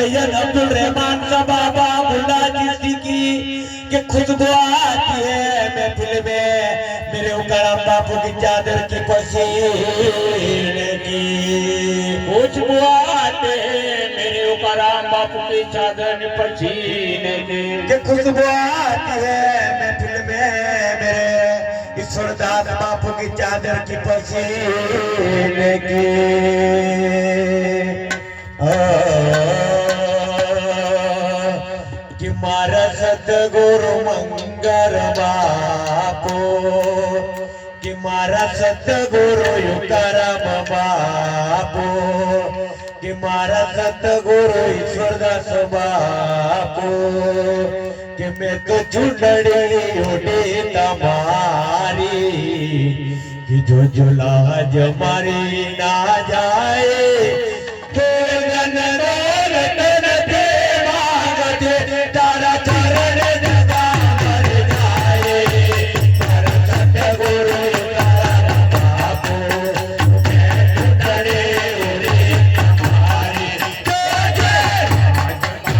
सैयद अब्दुल रहमान का बाबा बुल्ला चिश्ती की कि खुशबू आती है महफिल में मेरे उकरम बापू की चादर की पसीने की। खुशबू आते मेरे उकरम बापू की चादर की पसीने की। कि खुशबू आती है महफिल में मेरे ईश्वरदास बापू की चादर की पसीने की। कि मारा सतगुरु मंगर बापू कि मारा सतगुरु युकरम बापू कि मारा सतगुरु ईश्वरदास बापू कि मैं तो चुनड़ी उड़ी तुम्हारी कि जो लाज मारी ना जाए तो गन रतन दे मांगते तारा चरण जगा मर जाए। तारा सतगुरु युकरम बापू मैं चुनड़ी उड़ी तुम्हारी जो लाज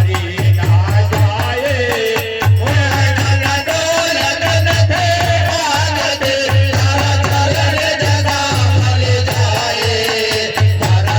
मारी ना जाए तारा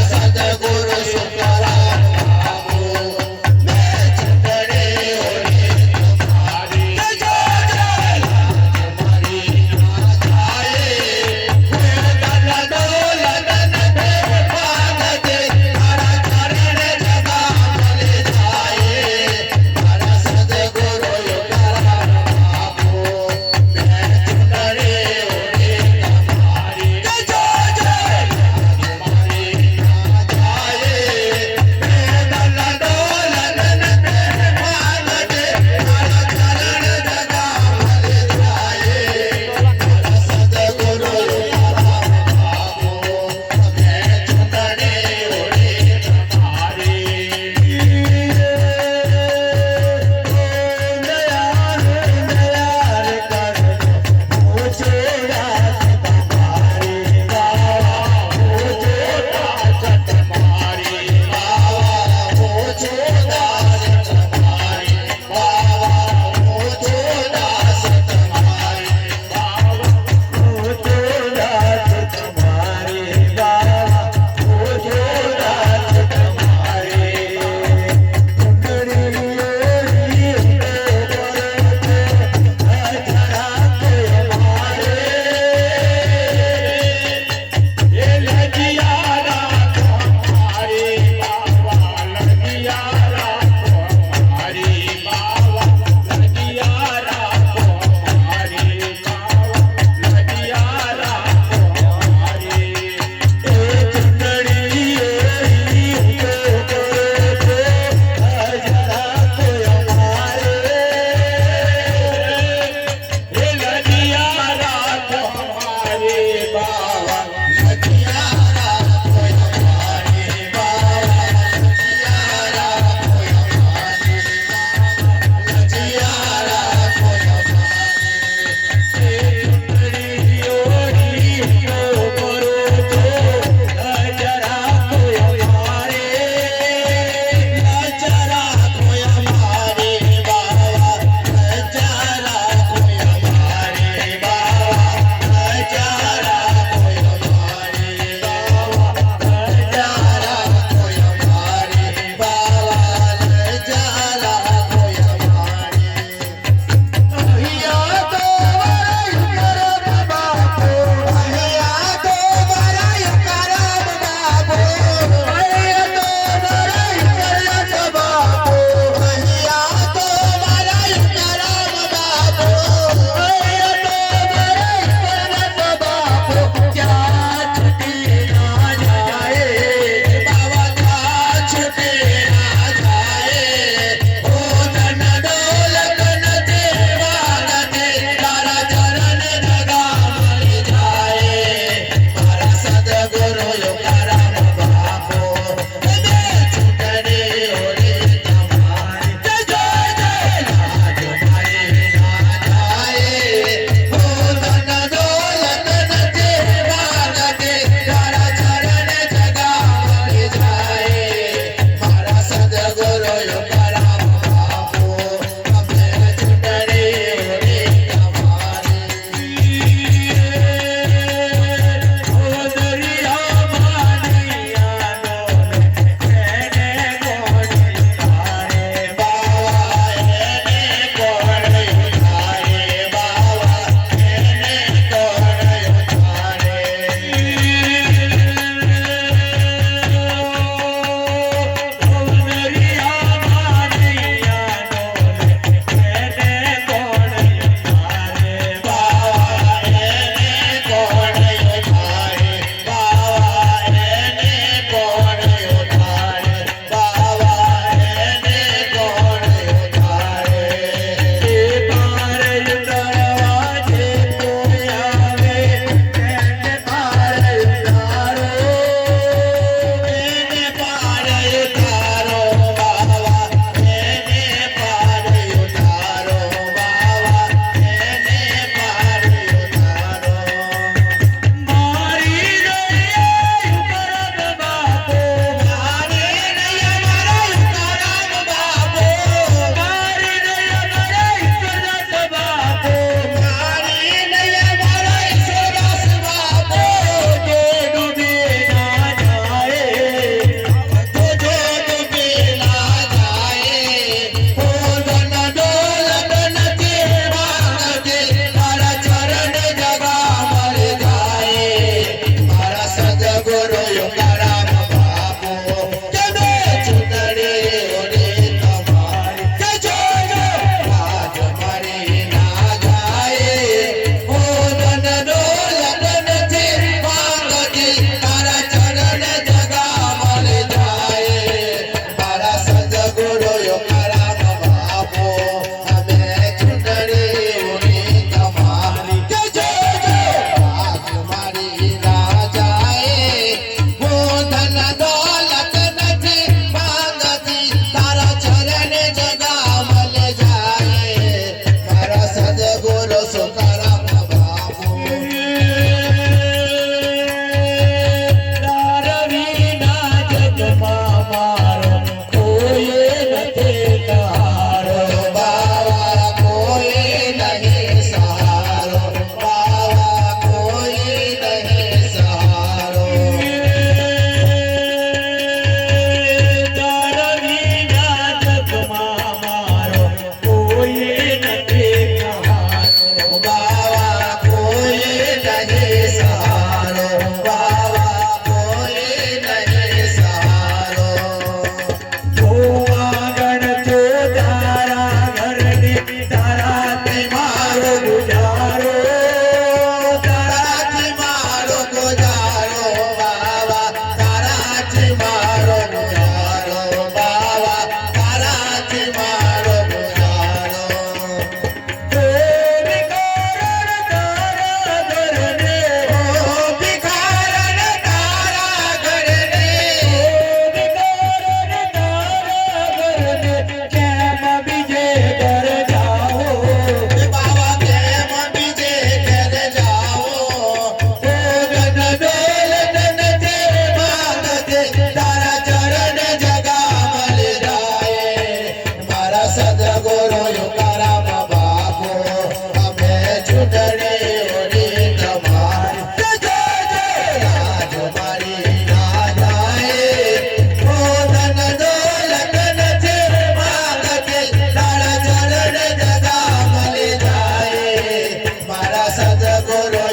करो